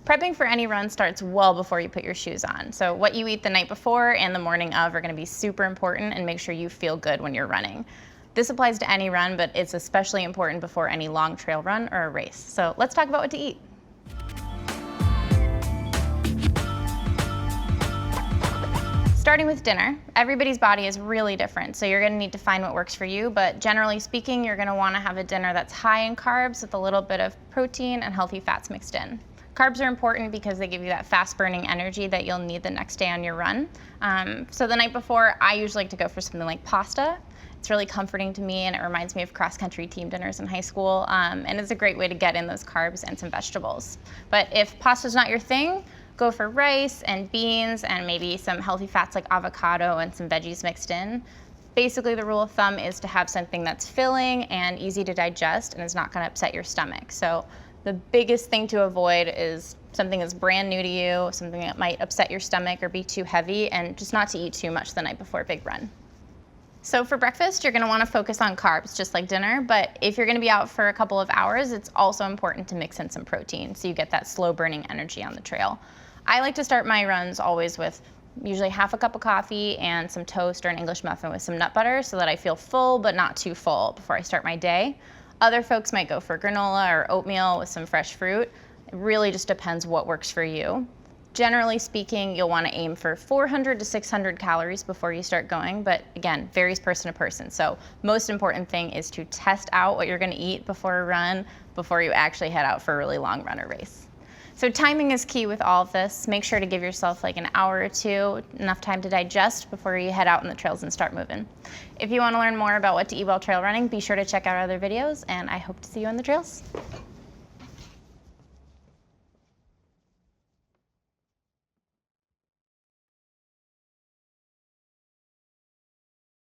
Prepping for any run starts well before you put your shoes on. So what you eat the night before and the morning of are gonna be super important, and make sure you feel good when you're running. This applies to any run, but it's especially important before any long trail run or a race. So let's talk about what to eat. Starting with dinner, everybody's body is really different, so you're gonna need to find what works for you, but generally speaking, you're gonna wanna have a dinner that's high in carbs with a little bit of protein and healthy fats mixed in. Carbs are important because they give you that fast-burning energy that you'll need the next day on your run. So the night before, I usually like to go for something like pasta. It's really comforting to me, and it reminds me of cross-country team dinners in high school, and it's a great way to get in those carbs and some vegetables. But if pasta's not your thing, go for rice and beans and maybe some healthy fats like avocado and some veggies mixed in. Basically, the rule of thumb is to have something that's filling and easy to digest and is not gonna upset your stomach. So the biggest thing to avoid is something that's brand new to you, something that might upset your stomach or be too heavy, and just not to eat too much the night before a big run. So for breakfast, you're gonna wanna focus on carbs, just like dinner, but if you're gonna be out for a couple of hours, it's also important to mix in some protein so you get that slow burning energy on the trail. I like to start my runs always with usually half a cup of coffee and some toast or an English muffin with some nut butter so that I feel full but not too full before I start my day. Other folks might go for granola or oatmeal with some fresh fruit. It really just depends what works for you. Generally speaking, you'll want to aim for 400 to 600 calories before you start going, but again, varies person to person. So most important thing is to test out what you're going to eat before a run before you actually head out for a really long run or race. So timing is key with all of this. Make sure to give yourself like an hour or two, enough time to digest before you head out on the trails and start moving. If you want to learn more about what to eat while trail running, be sure to check out our other videos, and I hope to see you on the trails.